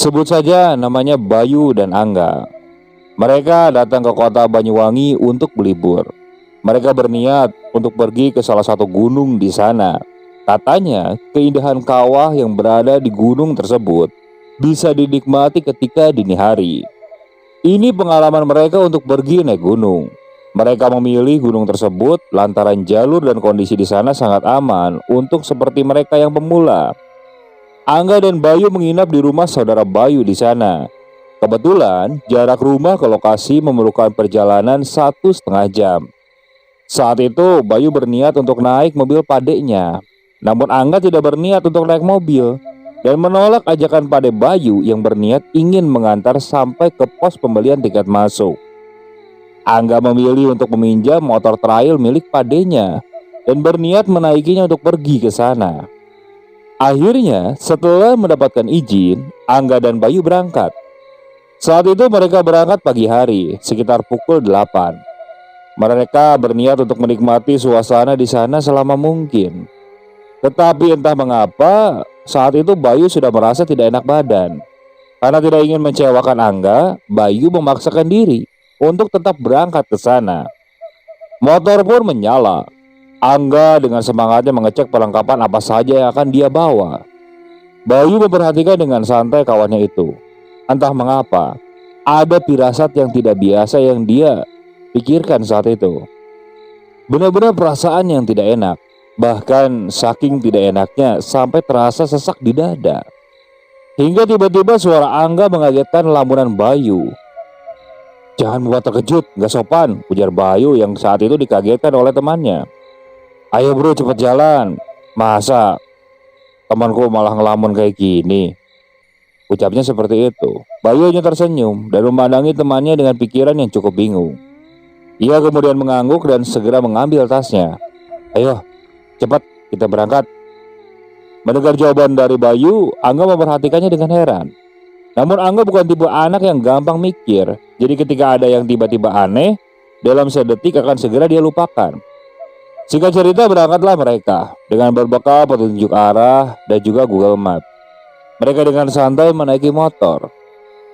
Sebut saja namanya Bayu dan Angga. Mereka datang ke kota Banyuwangi untuk berlibur. Mereka berniat untuk pergi ke salah satu gunung di sana. Katanya, keindahan kawah yang berada di gunung tersebut bisa dinikmati ketika dini hari. Ini pengalaman mereka untuk pergi naik gunung. Mereka memilih gunung tersebut lantaran jalur dan kondisi di sana sangat aman untuk seperti mereka yang pemula. Angga dan Bayu menginap di rumah saudara Bayu di sana. Kebetulan jarak rumah ke lokasi memerlukan perjalanan 1,5 jam. Saat itu Bayu berniat untuk naik mobil padeknya. Namun Angga tidak berniat untuk naik mobil dan menolak ajakan pade Bayu yang berniat ingin mengantar sampai ke pos pembelian tiket masuk. Angga memilih untuk meminjam motor trail milik padenya dan berniat menaikinya untuk pergi ke sana. Akhirnya, setelah mendapatkan izin, Angga dan Bayu berangkat. Saat itu mereka berangkat pagi hari, sekitar pukul 8. Mereka berniat untuk menikmati suasana di sana selama mungkin. Tetapi entah mengapa, saat itu Bayu sudah merasa tidak enak badan. Karena tidak ingin mengecewakan Angga, Bayu memaksakan diri untuk tetap berangkat ke sana. Motor pun menyala. Angga dengan semangatnya mengecek perlengkapan apa saja yang akan dia bawa. Bayu memperhatikan dengan santai kawannya itu. Entah mengapa, ada firasat yang tidak biasa yang dia pikirkan saat itu. Benar-benar perasaan yang tidak enak. Bahkan saking tidak enaknya sampai terasa sesak di dada. Hingga tiba-tiba suara Angga mengagetkan lamunan Bayu. "Jangan buat terkejut, gak sopan," ujar Bayu yang saat itu dikagetkan oleh temannya. "Ayo bro, cepet jalan. Masa temanku malah ngelamun kayak gini?" Ucapnya seperti itu. Bayu hanya tersenyum dan memandangi temannya dengan pikiran yang cukup bingung. Ia kemudian mengangguk dan segera mengambil tasnya. "Ayo, cepat kita berangkat." Mendengar jawaban dari Bayu, Angga memperhatikannya dengan heran. Namun Angga bukan tipe anak yang gampang mikir. Jadi ketika ada yang tiba-tiba aneh, dalam sedetik akan segera dia lupakan. Singkat cerita, berangkatlah mereka dengan berbekal petunjuk arah dan juga Google Map. Mereka dengan santai menaiki motor.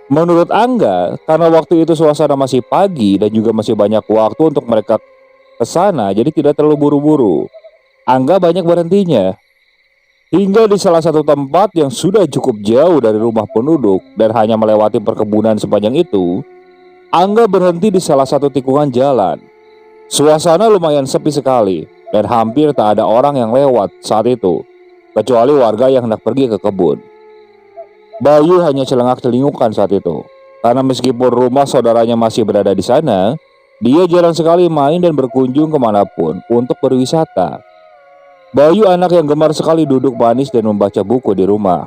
Menurut Angga, karena waktu itu suasana masih pagi dan juga masih banyak waktu untuk mereka ke sana, jadi tidak terlalu buru-buru. Angga banyak berhentinya. Hingga di salah satu tempat yang sudah cukup jauh dari rumah penduduk dan hanya melewati perkebunan sepanjang itu, Angga berhenti di salah satu tikungan jalan. Suasana lumayan sepi sekali dan hampir tak ada orang yang lewat saat itu, kecuali warga yang hendak pergi ke kebun. Bayu hanya celengak-celingukan saat itu, karena meskipun rumah saudaranya masih berada di sana, dia jarang sekali main dan berkunjung kemanapun untuk berwisata. Bayu anak yang gemar sekali duduk manis dan membaca buku di rumah.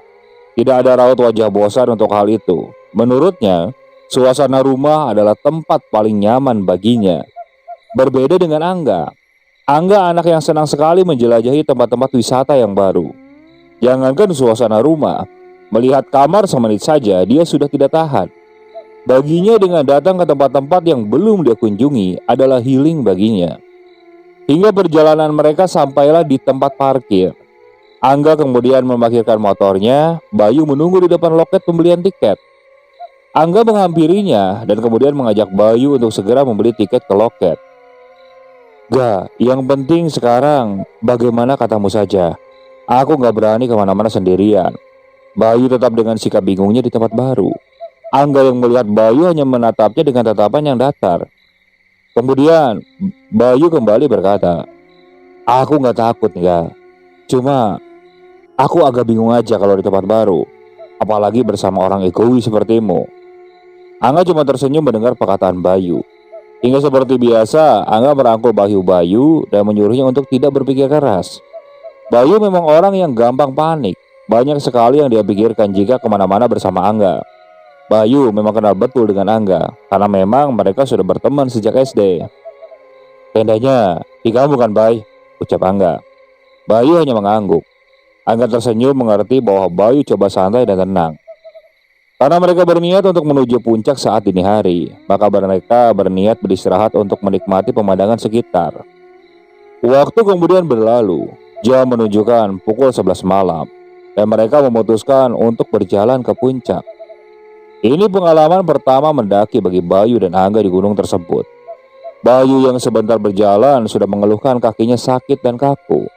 Tidak ada raut wajah bosan untuk hal itu. Menurutnya, suasana rumah adalah tempat paling nyaman baginya. Berbeda dengan Angga. Angga anak yang senang sekali menjelajahi tempat-tempat wisata yang baru. Jangankan suasana rumah, melihat kamar semenit saja dia sudah tidak tahan. Baginya dengan datang ke tempat-tempat yang belum dia kunjungi adalah healing baginya. Hingga perjalanan mereka sampailah di tempat parkir. Angga kemudian memarkirkan motornya, Bayu menunggu di depan loket pembelian tiket. Angga menghampirinya dan kemudian mengajak Bayu untuk segera membeli tiket ke loket. "Ga, yang penting sekarang bagaimana katamu saja. Aku gak berani kemana-mana sendirian." Bayu tetap dengan sikap bingungnya di tempat baru. Angga yang melihat Bayu hanya menatapnya dengan tatapan yang datar. Kemudian Bayu kembali berkata, "Aku gak takut ya. Cuma aku agak bingung aja kalau di tempat baru. Apalagi bersama orang egois sepertimu." Angga cuma tersenyum mendengar perkataan Bayu. Hingga seperti biasa, Angga merangkul Bayu dan menyuruhnya untuk tidak berpikir keras. Bayu memang orang yang gampang panik. Banyak sekali yang dia pikirkan jika kemana-mana bersama Angga. Bayu memang kenal betul dengan Angga, karena memang mereka sudah berteman sejak SD. "Tendanya di kamu bukan, Bay?" ucap Angga. Bayu hanya mengangguk. Angga tersenyum mengerti bahwa Bayu coba santai dan tenang. Karena mereka berniat untuk menuju puncak saat dini hari, maka mereka berniat beristirahat untuk menikmati pemandangan sekitar. Waktu kemudian berlalu, jam menunjukkan pukul 11 malam, dan mereka memutuskan untuk berjalan ke puncak. Ini pengalaman pertama mendaki bagi Bayu dan Angga di gunung tersebut. Bayu yang sebentar berjalan sudah mengeluhkan kakinya sakit dan kaku.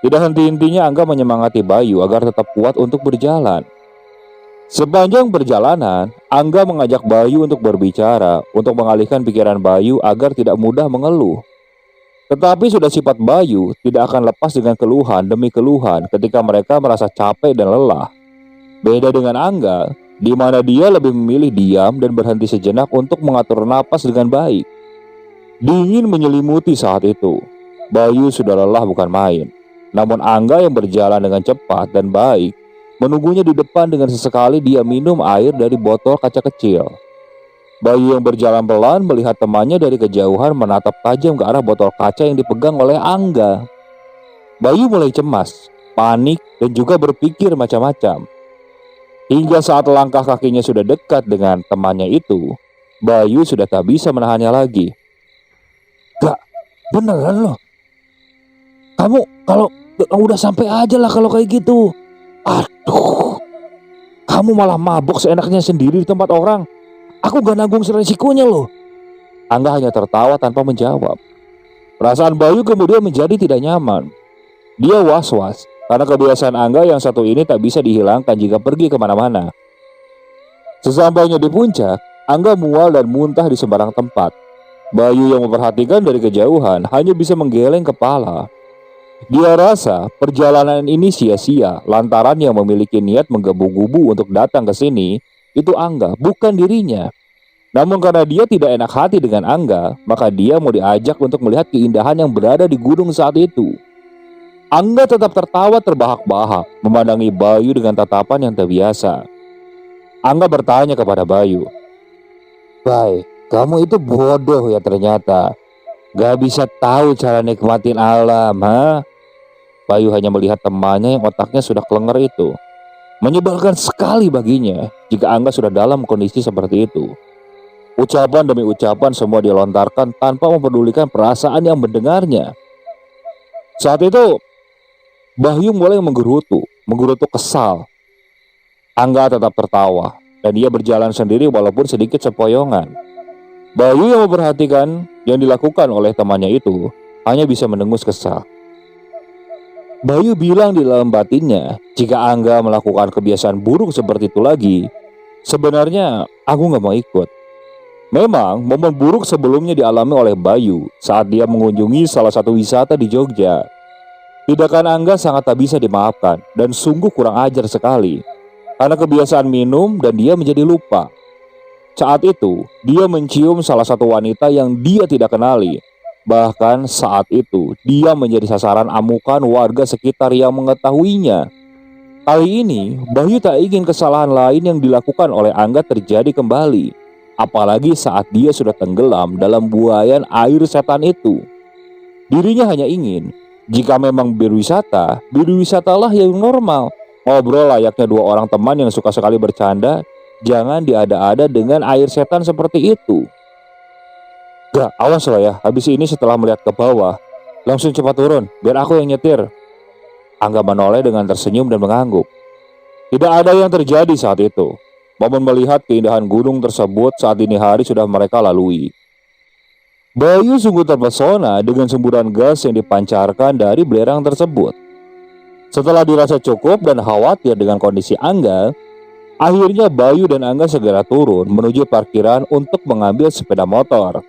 Tidak henti-hentinya Angga menyemangati Bayu agar tetap kuat untuk berjalan. Sepanjang perjalanan, Angga mengajak Bayu untuk berbicara, untuk mengalihkan pikiran Bayu agar tidak mudah mengeluh. Tetapi sudah sifat Bayu tidak akan lepas dengan keluhan demi keluhan ketika mereka merasa capek dan lelah. Beda dengan Angga, di mana dia lebih memilih diam dan berhenti sejenak untuk mengatur napas dengan baik. Dingin menyelimuti saat itu. Bayu sudah lelah bukan main. Namun Angga yang berjalan dengan cepat dan baik menunggunya di depan dengan sesekali dia minum air dari botol kaca kecil. Bayu yang berjalan pelan melihat temannya dari kejauhan menatap tajam ke arah botol kaca yang dipegang oleh Angga. Bayu mulai cemas, panik, dan juga berpikir macam-macam. Hingga saat langkah kakinya sudah dekat dengan temannya itu, Bayu sudah tak bisa menahannya lagi. "Gak, beneran loh. Kamu kalau udah sampai aja lah kalau kayak gitu. Aduh, kamu malah mabok seenaknya sendiri di tempat orang. Aku gak nanggung resikonya loh." Angga hanya tertawa tanpa menjawab. Perasaan Bayu kemudian menjadi tidak nyaman. Dia was-was karena kebiasaan Angga yang satu ini tak bisa dihilangkan jika pergi kemana-mana. Sesampainya di puncak, Angga mual dan muntah di sembarang tempat. Bayu yang memperhatikan dari kejauhan hanya bisa menggeleng kepala. Dia rasa perjalanan ini sia-sia lantaran yang memiliki niat menggebu-gebu untuk datang ke sini itu Angga, bukan dirinya. Namun karena dia tidak enak hati dengan Angga, maka dia mau diajak untuk melihat keindahan yang berada di gunung saat itu. Angga tetap tertawa terbahak-bahak memandangi Bayu dengan tatapan yang tak biasa. Angga bertanya kepada Bayu, "Bay, kamu itu bodoh ya ternyata. Gak bisa tahu cara nikmatin alam, ha?" Bayu hanya melihat temannya yang otaknya sudah kelenger itu. Menyebalkan sekali baginya jika Angga sudah dalam kondisi seperti itu. Ucapan demi ucapan semua dilontarkan tanpa mempedulikan perasaan yang mendengarnya. Saat itu, Bayu mulai menggerutu kesal. Angga tetap tertawa dan dia berjalan sendiri walaupun sedikit sempoyongan. Bayu yang memperhatikan yang dilakukan oleh temannya itu hanya bisa mendengus kesal. Bayu bilang di dalam batinnya, jika Angga melakukan kebiasaan buruk seperti itu lagi, sebenarnya aku gak mau ikut. Memang momen buruk sebelumnya dialami oleh Bayu saat dia mengunjungi salah satu wisata di Jogja. Tindakan Angga sangat tak bisa dimaafkan dan sungguh kurang ajar sekali karena kebiasaan minum dan dia menjadi lupa. Saat itu dia mencium salah satu wanita yang dia tidak kenali. Bahkan saat itu dia menjadi sasaran amukan warga sekitar yang mengetahuinya. Kali ini Bayu tak ingin kesalahan lain yang dilakukan oleh Angga terjadi kembali, apalagi saat dia sudah tenggelam dalam buayan air setan itu. Dirinya hanya ingin, jika memang berwisatalah yang normal. Ngobrol layaknya dua orang teman yang suka sekali bercanda, jangan diada-ada dengan air setan seperti itu. "Gak, awas loh ya, habis ini setelah melihat ke bawah, langsung cepat turun, biar aku yang nyetir." Angga menoleh dengan tersenyum dan mengangguk. Tidak ada yang terjadi saat itu. Momen melihat keindahan gunung tersebut saat dini hari sudah mereka lalui. Bayu sungguh terpesona dengan semburan gas yang dipancarkan dari belerang tersebut. Setelah dirasa cukup dan khawatir dengan kondisi Angga, akhirnya Bayu dan Angga segera turun menuju parkiran untuk mengambil sepeda motor.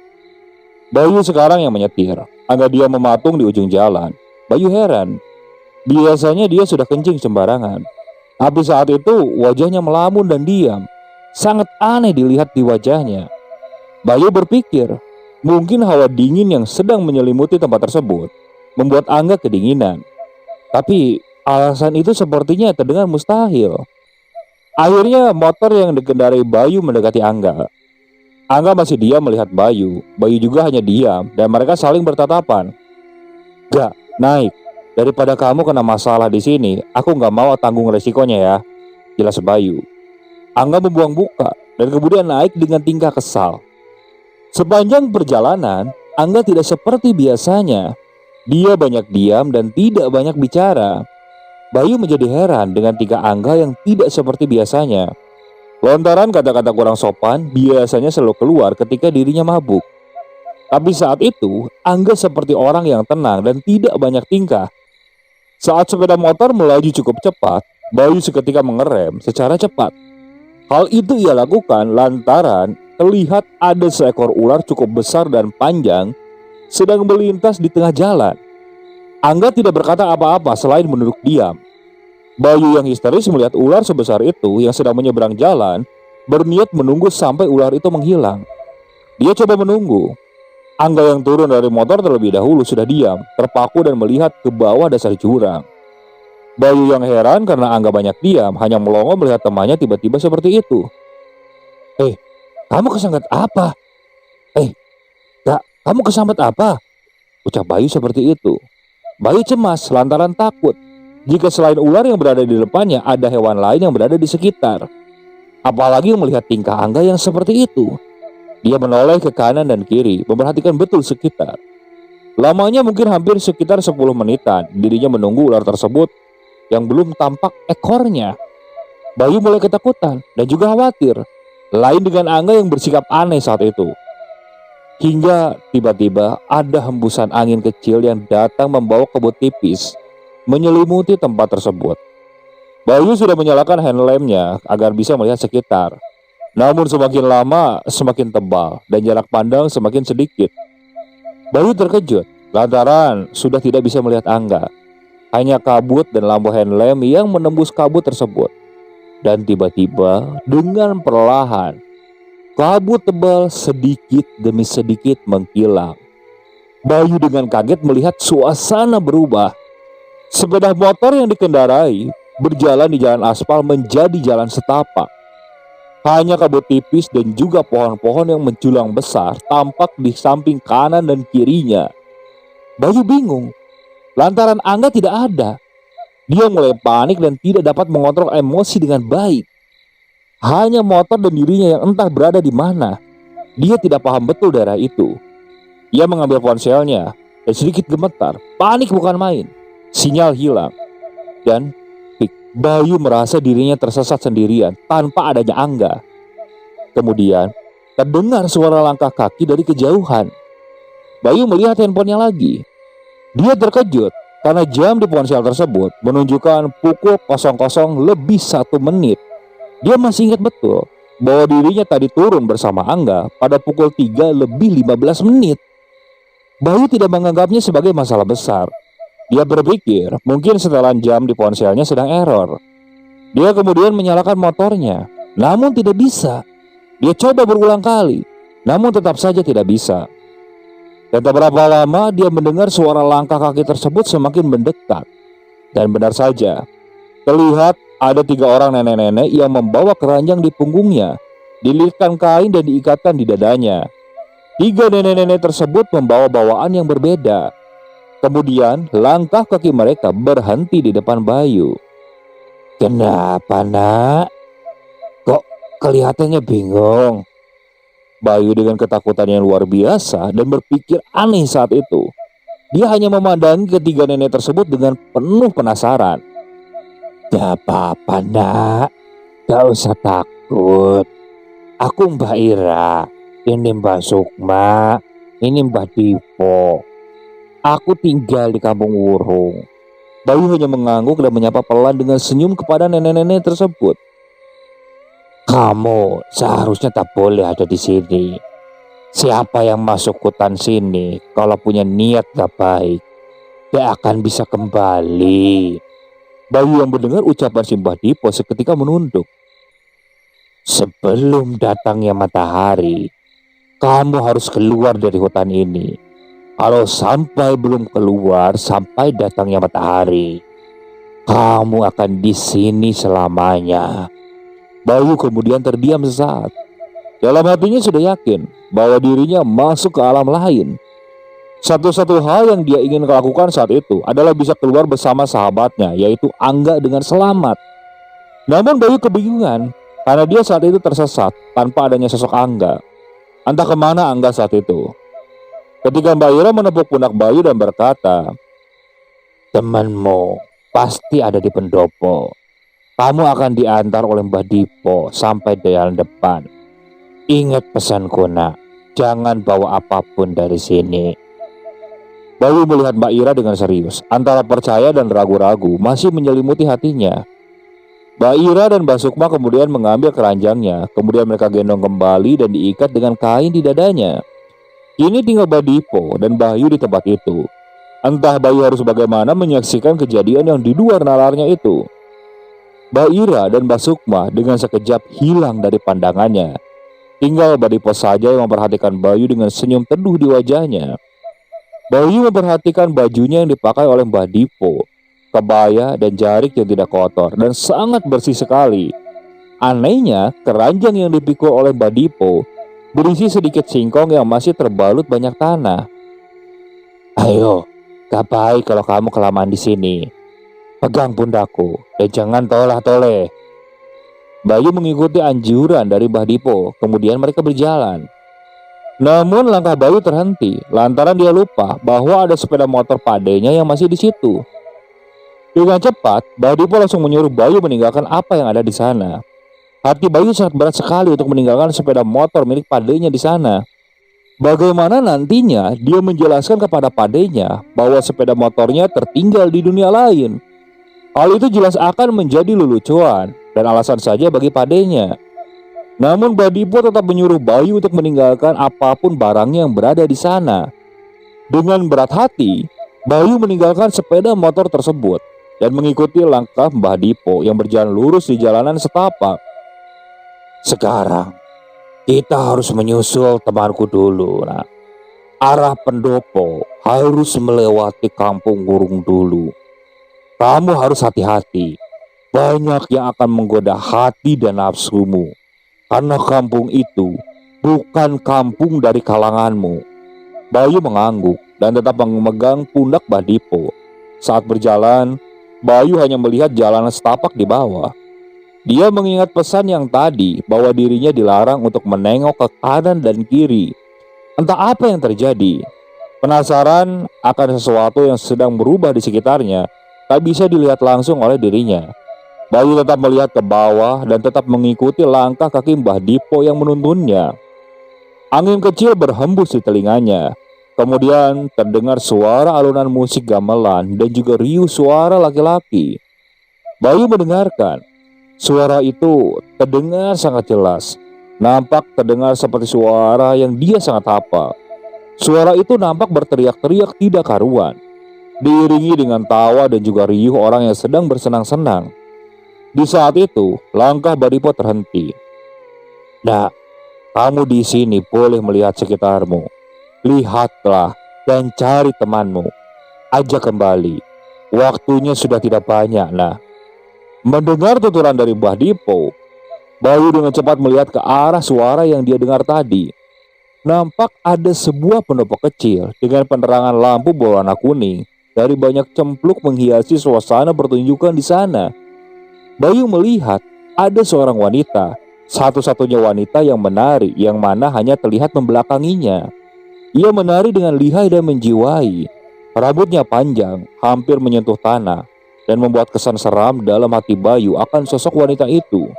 Bayu sekarang yang menyetir, Angga dia mematung di ujung jalan. Bayu heran, biasanya dia sudah kencing sembarangan, tapi saat itu wajahnya melamun dan diam. Sangat aneh dilihat di wajahnya. Bayu berpikir, mungkin hawa dingin yang sedang menyelimuti tempat tersebut membuat Angga kedinginan. Tapi alasan itu sepertinya terdengar mustahil. Akhirnya motor yang dikendarai Bayu mendekati Angga. Angga masih diam melihat Bayu. Bayu juga hanya diam dan mereka saling bertatapan. "Gak, naik. Daripada kamu kena masalah di sini, aku gak mau tanggung resikonya ya," jelas Bayu. Angga membuang muka dan kemudian naik dengan tingkah kesal. Sepanjang perjalanan, Angga tidak seperti biasanya. Dia banyak diam dan tidak banyak bicara. Bayu menjadi heran dengan tingkah Angga yang tidak seperti biasanya. Lontaran kata-kata kurang sopan biasanya selalu keluar ketika dirinya mabuk. Tapi saat itu, Angga seperti orang yang tenang dan tidak banyak tingkah. Saat sepeda motor melaju cukup cepat, Bayu seketika mengerem secara cepat. Hal itu ia lakukan lantaran terlihat ada seekor ular cukup besar dan panjang sedang melintas di tengah jalan. Angga tidak berkata apa-apa selain menunduk diam. Bayu yang histeris melihat ular sebesar itu yang sedang menyeberang jalan, berniat menunggu sampai ular itu menghilang. Dia coba menunggu. Angga yang turun dari motor terlebih dahulu sudah diam, terpaku dan melihat ke bawah dasar jurang. Bayu yang heran karena Angga banyak diam, hanya melongo melihat temannya tiba-tiba seperti itu. Kamu kesambet apa? Kamu kesambet apa?" ucap Bayu seperti itu. Bayu cemas lantaran takut jika selain ular yang berada di depannya ada hewan lain yang berada di sekitar. Apalagi melihat tingkah Angga yang seperti itu. Dia menoleh ke kanan dan kiri, memperhatikan betul sekitar. Lamanya mungkin hampir sekitar 10 menitan, dirinya menunggu ular tersebut yang belum tampak ekornya. Bayu mulai ketakutan dan juga khawatir, lain dengan Angga yang bersikap aneh saat itu. Hingga tiba-tiba ada hembusan angin kecil yang datang membawa kabut tipis menyelimuti tempat tersebut. Bayu sudah menyalakan handlampnya agar bisa melihat sekitar. Namun semakin lama semakin tebal dan jarak pandang semakin sedikit. Bayu terkejut lantaran sudah tidak bisa melihat Angga. Hanya kabut dan lampu handlamp yang menembus kabut tersebut. Dan tiba-tiba dengan perlahan kabut tebal sedikit demi sedikit menghilang. Bayu dengan kaget melihat suasana berubah. Sepeda motor yang dikendarai berjalan di jalan aspal menjadi jalan setapak. Hanya kabut tipis dan juga pohon-pohon yang menjulang besar tampak di samping kanan dan kirinya. Bayu bingung lantaran Angga tidak ada. Dia mulai panik dan tidak dapat mengontrol emosi dengan baik. Hanya motor dan dirinya yang entah berada di mana. Dia tidak paham betul daerah itu. Ia mengambil ponselnya dan sedikit gemetar. Panik bukan main. Sinyal hilang. Dan Bayu merasa dirinya tersesat sendirian tanpa adanya Angga. Kemudian terdengar suara langkah kaki dari kejauhan. Bayu melihat handphonenya lagi. Dia terkejut karena jam di ponsel tersebut menunjukkan pukul 00 lebih 1 menit. Dia masih ingat betul bahwa dirinya tadi turun bersama Angga pada pukul 3 lebih 15 menit. Bayu tidak menganggapnya sebagai masalah besar. Dia berpikir mungkin setelan jam di ponselnya sedang error. Dia kemudian menyalakan motornya, namun tidak bisa. Dia coba berulang kali, namun tetap saja tidak bisa. Dan tak berapa lama dia mendengar suara langkah kaki tersebut semakin mendekat. Dan benar saja, terlihat ada 3 orang nenek-nenek yang membawa keranjang di punggungnya, dililitkan kain dan diikatkan di dadanya. 3 nenek-nenek tersebut membawa bawaan yang berbeda. Kemudian langkah kaki mereka berhenti di depan Bayu. "Kenapa, Nak? Kok kelihatannya bingung?" Bayu dengan ketakutan yang luar biasa dan berpikir aneh saat itu. Dia hanya memandangi ketiga nenek tersebut dengan penuh penasaran. "Gak apa-apa, Nak. Gak usah takut. Aku Mbak Ira. Ini Mbak Sukma. Ini Mbak Dipo. Aku tinggal di Kampung Wurung." Bayu hanya mengangguk dan menyapa pelan dengan senyum kepada nenek-nenek tersebut. "Kamu seharusnya tak boleh ada di sini. Siapa yang masuk hutan sini kalau punya niat gak baik, gak akan bisa kembali." Bayu yang mendengar ucapan Simbah Dipo seketika menunduk. "Sebelum datangnya matahari, kamu harus keluar dari hutan ini. Kalau sampai belum keluar sampai datangnya matahari, kamu akan di sini selamanya." Bayu kemudian terdiam sesaat. Dalam hatinya sudah yakin bahwa dirinya masuk ke alam lain. Satu-satu hal yang dia ingin lakukan saat itu adalah bisa keluar bersama sahabatnya, yaitu Angga, dengan selamat. Namun Bayu kebingungan karena dia saat itu tersesat tanpa adanya sosok Angga. Entah kemana Angga saat itu. Ketika Mbak Ira menepuk pundak Bayu dan berkata, "Temanmu pasti ada di pendopo. Kamu akan diantar oleh Mbah Dipo sampai di jalan depan. Ingat pesanku nak, jangan bawa apapun dari sini." Bayu melihat Mbak Ira dengan serius, antara percaya dan ragu-ragu masih menyelimuti hatinya. Mbak Ira dan Mbak Sukma kemudian mengambil keranjangnya, kemudian mereka gendong kembali dan diikat dengan kain di dadanya. Kini tinggal Mbak Dipo dan Bayu di tempat itu. Entah Bayu harus bagaimana menyaksikan kejadian yang di luar nalarnya itu. Mbak Ira dan Mbak Sukma dengan sekejap hilang dari pandangannya. Tinggal Mbak Dipo saja yang memperhatikan Bayu dengan senyum teduh di wajahnya. Bayu memperhatikan bajunya yang dipakai oleh Mbak Dipo, kebaya dan jarik yang tidak kotor dan sangat bersih sekali. Anehnya, keranjang yang dipikul oleh Mbak Dipo berisi sedikit singkong yang masih terbalut banyak tanah. "Ayo, gak baik kalau kamu kelamaan di sini. Pegang pundakku dan jangan toleh-toleh." Bayu mengikuti anjuran dari Mbah Dipo, kemudian mereka berjalan. Namun langkah Bayu terhenti lantaran dia lupa bahwa ada sepeda motor padenya yang masih di situ. Dengan cepat, Mbah Dipo langsung menyuruh Bayu meninggalkan apa yang ada di sana. Hati Bayu sangat berat sekali untuk meninggalkan sepeda motor milik padenya di sana. Bagaimana nantinya dia menjelaskan kepada padenya bahwa sepeda motornya tertinggal di dunia lain? Hal itu jelas akan menjadi lelucon dan alasan saja bagi padenya. Namun Mbah Dipo tetap menyuruh Bayu untuk meninggalkan apapun barangnya yang berada di sana. Dengan berat hati, Bayu meninggalkan sepeda motor tersebut dan mengikuti langkah Mbah Dipo yang berjalan lurus di jalanan setapak. "Sekarang kita harus menyusul temanku dulu. Nah, arah pendopo harus melewati kampung Gurung dulu. Kamu harus hati-hati. Banyak yang akan menggoda hati dan nafsumu. Karena kampung itu bukan kampung dari kalanganmu." Bayu mengangguk dan tetap memegang pundak Mbah Dipo. Saat berjalan, Bayu hanya melihat jalanan setapak di bawah. Dia mengingat pesan yang tadi bahwa dirinya dilarang untuk menengok ke kanan dan kiri. Entah apa yang terjadi. Penasaran akan sesuatu yang sedang berubah di sekitarnya, tak bisa dilihat langsung oleh dirinya. Bayu tetap melihat ke bawah dan tetap mengikuti langkah kaki Mbah Dipo yang menuntunnya. Angin kecil berhembus di telinganya. Kemudian terdengar suara alunan musik gamelan dan juga riuh suara laki-laki. Bayu mendengarkan. Suara itu terdengar sangat jelas. Nampak terdengar seperti suara yang dia sangat hafal. Suara itu nampak berteriak-teriak tidak karuan, diiringi dengan tawa dan juga riuh orang yang sedang bersenang-senang. Di saat itu, langkah Mbah Dipo terhenti. "Nah, kamu di sini boleh melihat sekitarmu. Lihatlah dan cari temanmu. Ajak kembali. Waktunya sudah tidak banyak, nah." Mendengar tuturan dari Mbah Dipo, Bayu dengan cepat melihat ke arah suara yang dia dengar tadi. Nampak ada sebuah pendopo kecil dengan penerangan lampu berwarna kuning dari banyak cempluk menghiasi suasana pertunjukan di sana. Bayu melihat ada seorang wanita, satu-satunya wanita yang menari, yang mana hanya terlihat membelakanginya. Ia menari dengan lihai dan menjiwai. Rambutnya panjang, hampir menyentuh tanah, dan membuat kesan seram dalam hati Bayu akan sosok wanita itu.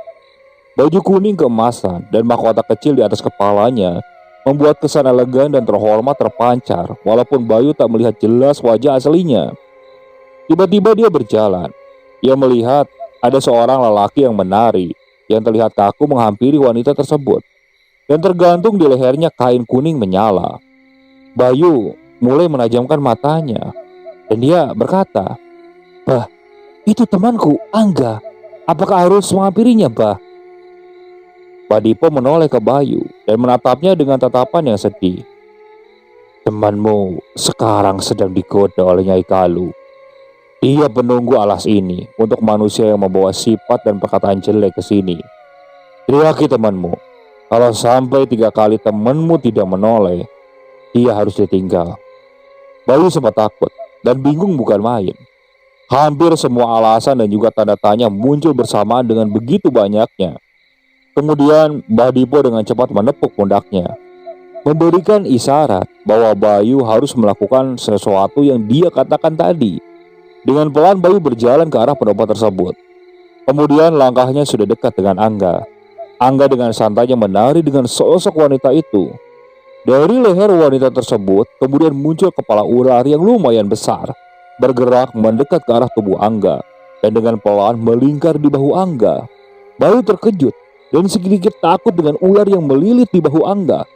Baju kuning keemasan dan mahkota kecil di atas kepalanya membuat kesan elegan dan terhormat terpancar, walaupun Bayu tak melihat jelas wajah aslinya. Tiba-tiba dia berjalan. Ia melihat ada seorang lelaki yang menari, yang terlihat kaku menghampiri wanita tersebut, dan tergantung di lehernya kain kuning menyala. Bayu mulai menajamkan matanya, dan dia berkata, "Bah, itu temanku, Angga. Apakah harus menghampirinya, Bah?" Mbah Dipo menoleh ke Bayu dan menatapnya dengan tatapan yang sedih. "Temanmu sekarang sedang digoda oleh Nyai Kalu. Dia penunggu alas ini untuk manusia yang membawa sifat dan perkataan jelek ke sini. Teriaki temanmu. Kalau sampai 3 kali temanmu tidak menoleh, dia harus ditinggal." Bayu sempat takut dan bingung bukan main. Hampir semua alasan dan juga tanda tanya muncul bersamaan dengan begitu banyaknya. Kemudian Mbah Dipo dengan cepat menepuk pundaknya. memberikan isyarat bahwa Bayu harus melakukan sesuatu yang dia katakan tadi. Dengan pelan Bayu berjalan ke arah pendopo tersebut. Kemudian langkahnya sudah dekat dengan Angga. Angga dengan santainya menari dengan sosok wanita itu. Dari leher wanita tersebut kemudian muncul kepala ular yang lumayan besar, bergerak mendekat ke arah tubuh Angga dan dengan pelan melingkar di bahu Angga. Bayu terkejut dan sedikit takut dengan ular yang melilit di bahu Angga.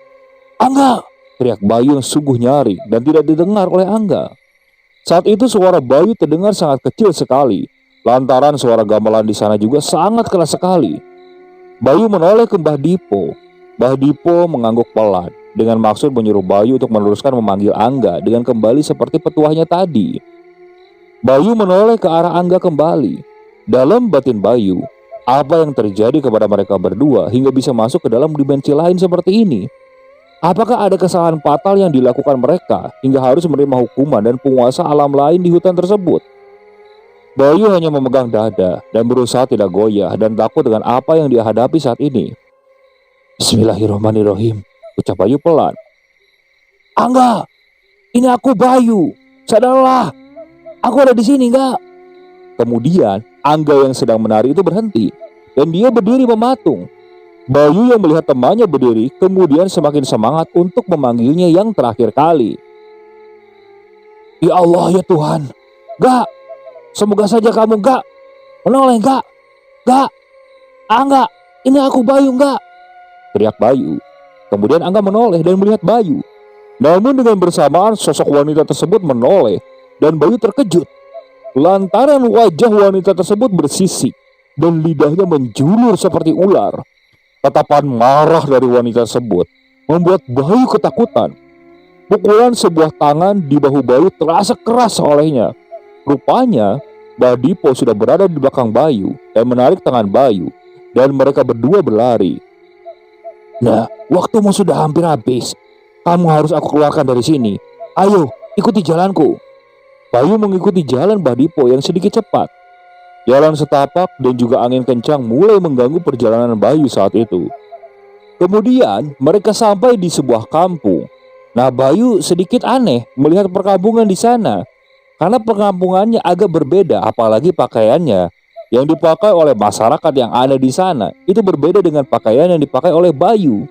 "Angga!" teriak Bayu yang sungguh nyaring dan tidak didengar oleh Angga. Saat itu suara Bayu terdengar sangat kecil sekali, lantaran suara gamelan di sana juga sangat keras sekali. Bayu menoleh ke Mbah Dipo. Mbah Dipo mengangguk pelan dengan maksud menyuruh Bayu untuk meneruskan memanggil Angga dengan kembali seperti petuahnya tadi. Bayu menoleh ke arah Angga kembali. Dalam batin Bayu, apa yang terjadi kepada mereka berdua hingga bisa masuk ke dalam dimensi lain seperti ini? Apakah ada kesalahan fatal yang dilakukan mereka hingga harus menerima hukuman dan penguasa alam lain di hutan tersebut? Bayu hanya memegang dada dan berusaha tidak goyah dan takut dengan apa yang dia hadapi saat ini. "Bismillahirrahmanirrahim," ucap Bayu pelan. "Angga, ini aku Bayu. Sadarlah, aku ada di sini, enggak?" Kemudian Angga yang sedang menari itu berhenti dan dia berdiri mematung. Bayu yang melihat temannya berdiri kemudian semakin semangat untuk memanggilnya yang terakhir kali. "Ya Allah, ya Tuhan, Gak, semoga saja kamu Gak menoleh Gak, Gak, Angga, ini aku Bayu Gak," teriak Bayu. Kemudian Angga menoleh dan melihat Bayu. Namun dengan bersamaan sosok wanita tersebut menoleh dan Bayu terkejut lantaran wajah wanita tersebut bersisik dan lidahnya menjulur seperti ular. Tatapan marah dari wanita tersebut membuat Bayu ketakutan. Pukulan sebuah tangan di bahu Bayu terasa keras olehnya. Rupanya Mbah Dipo sudah berada di belakang Bayu dan menarik tangan Bayu dan mereka berdua berlari. "Nah, waktumu sudah hampir habis. Kamu harus aku keluarkan dari sini. Ayo, ikuti jalanku." Bayu mengikuti jalan Mbah Dipo yang sedikit cepat. Jalan setapak dan juga angin kencang mulai mengganggu perjalanan Bayu saat itu. Kemudian mereka sampai di sebuah kampung. Nah, Bayu sedikit aneh melihat perkampungan di sana karena perkampungannya agak berbeda, apalagi pakaiannya yang dipakai oleh masyarakat yang ada di sana itu berbeda dengan pakaian yang dipakai oleh Bayu.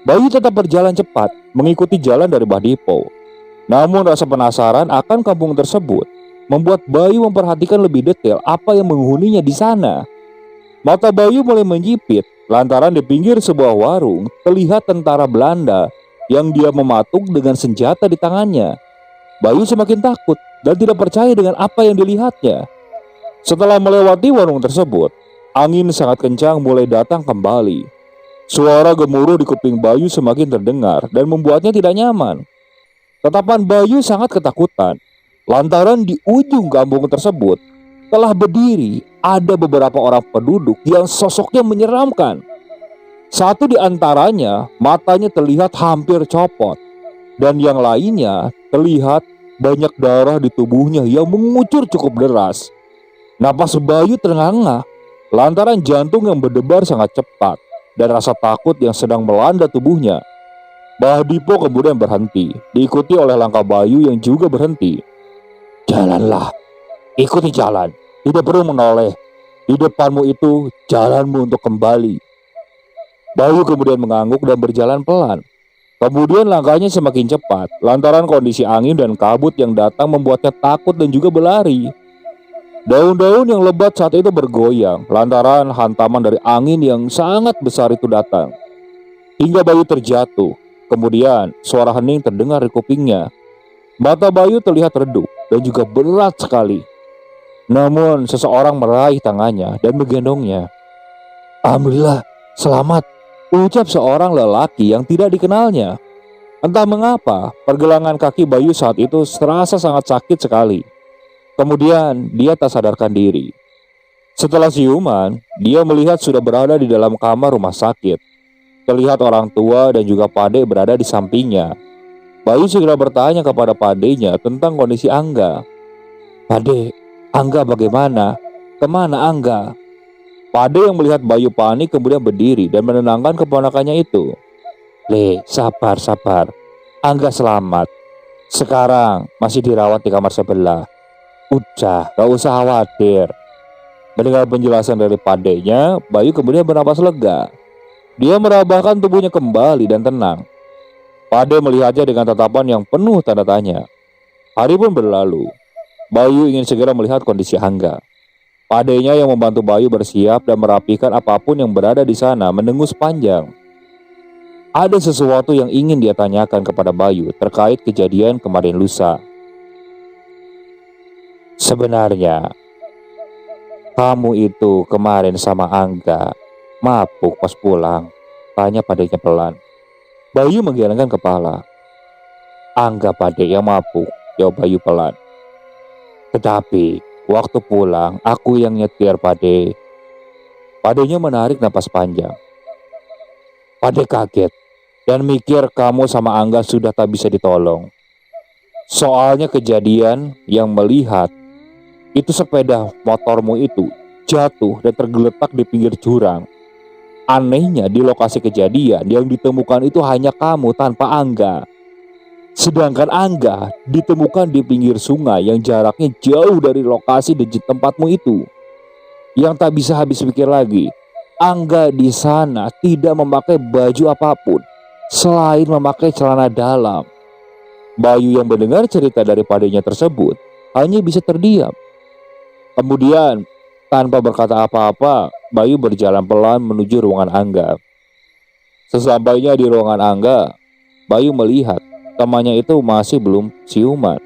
Bayu tetap berjalan cepat mengikuti jalan dari Mbah Dipo. Namun rasa penasaran akan kampung tersebut membuat Bayu memperhatikan lebih detail apa yang menghuninya di sana. Mata Bayu mulai menjipit lantaran di pinggir sebuah warung terlihat tentara Belanda yang dia mematung dengan senjata di tangannya. Bayu semakin takut dan tidak percaya dengan apa yang dilihatnya. Setelah melewati warung tersebut, angin sangat kencang mulai datang kembali. Suara gemuruh di kuping Bayu semakin terdengar dan membuatnya tidak nyaman. Tatapan Bayu sangat ketakutan lantaran di ujung kampung tersebut telah berdiri ada beberapa orang penduduk yang sosoknya menyeramkan. Satu di antaranya matanya terlihat hampir copot dan yang lainnya terlihat banyak darah di tubuhnya yang mengucur cukup deras. Napas Bayu terengah-engah lantaran jantung yang berdebar sangat cepat dan rasa takut yang sedang melanda tubuhnya. Mbah Dipo kemudian berhenti, diikuti oleh langkah Bayu yang juga berhenti. "Jalanlah, ikuti jalan, tidak perlu menoleh. Di depanmu itu jalanmu untuk kembali." Bayu kemudian mengangguk dan berjalan pelan. Kemudian langkahnya semakin cepat lantaran kondisi angin dan kabut yang datang membuatnya takut dan juga berlari. Daun-daun yang lebat saat itu bergoyang lantaran hantaman dari angin yang sangat besar itu datang. Hingga Bayu terjatuh. Kemudian suara hening terdengar di kupingnya. Mata Bayu terlihat redup dan juga berat sekali. Namun seseorang meraih tangannya dan menggendongnya. "Alhamdulillah, selamat," ucap seorang lelaki yang tidak dikenalnya. Entah mengapa pergelangan kaki Bayu saat itu terasa sangat sakit sekali. Kemudian dia tak sadarkan diri. Setelah siuman, dia melihat sudah berada di dalam kamar rumah sakit. Terlihat orang tua dan juga Pade berada di sampingnya. Bayu segera bertanya kepada Padenya tentang kondisi Angga. "Pade, Angga bagaimana? Kemana Angga?" Pade yang melihat Bayu panik kemudian berdiri dan menenangkan keponakannya itu. Le, sabar, sabar. Angga selamat. Sekarang masih dirawat di kamar sebelah. Udah, gak usah khawatir. Mendengar penjelasan dari padenya, Bayu kemudian bernapas lega. Dia merabahkan tubuhnya kembali dan tenang. Pade melihatnya dengan tatapan yang penuh tanda tanya. Hari pun berlalu. Bayu ingin segera melihat kondisi Angga. Padenya yang membantu Bayu bersiap dan merapikan apapun yang berada di sana mendengus panjang. Ada sesuatu yang ingin dia tanyakan kepada Bayu terkait kejadian kemarin lusa. Sebenarnya, kamu itu kemarin sama Angga mabuk pas pulang? Tanya Padenya pelan. Bayu menggelengkan kepala. Angga Pade yang mabuk, jawab Bayu pelan. Tetapi waktu pulang aku yang nyetir Pade. Padenya menarik napas panjang. Pade kaget dan mikir kamu sama Angga sudah tak bisa ditolong. Soalnya kejadian yang melihat itu sepeda motormu itu jatuh dan tergeletak di pinggir jurang. Anehnya di lokasi kejadian yang ditemukan itu hanya kamu tanpa Angga. Sedangkan Angga ditemukan di pinggir sungai yang jaraknya jauh dari lokasi di tempatmu itu. Yang tak bisa habis pikir lagi, Angga di sana tidak memakai baju apapun selain memakai celana dalam. Bayu yang mendengar cerita dari Padenya tersebut hanya bisa terdiam. Kemudian, tanpa berkata apa-apa, Bayu berjalan pelan menuju ruangan Angga. Sesampainya di ruangan Angga, Bayu melihat temannya itu masih belum siuman.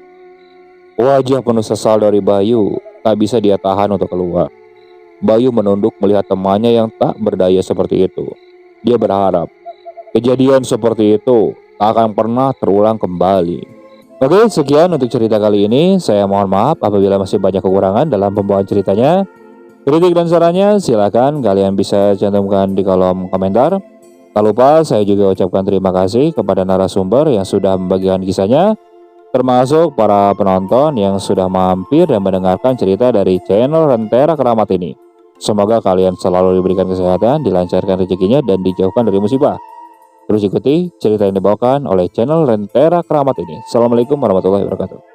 Wajah penuh sesal dari Bayu tak bisa dia tahan untuk keluar. Bayu menunduk melihat temannya yang tak berdaya seperti itu. Dia berharap kejadian seperti itu tak akan pernah terulang kembali. Oke, sekian untuk cerita kali ini. Saya mohon maaf apabila masih banyak kekurangan dalam pembawaan ceritanya. Kritik dan sarannya silakan kalian bisa cantumkan di kolom komentar. Tak lupa saya juga ucapkan terima kasih kepada narasumber yang sudah membagikan kisahnya, termasuk para penonton yang sudah mampir dan mendengarkan cerita dari channel Rentera Keramat ini. Semoga kalian selalu diberikan kesehatan, dilancarkan rezekinya, dan dijauhkan dari musibah. Terus ikuti cerita yang dibawakan oleh channel Rentera Keramat ini. Assalamualaikum warahmatullahi wabarakatuh.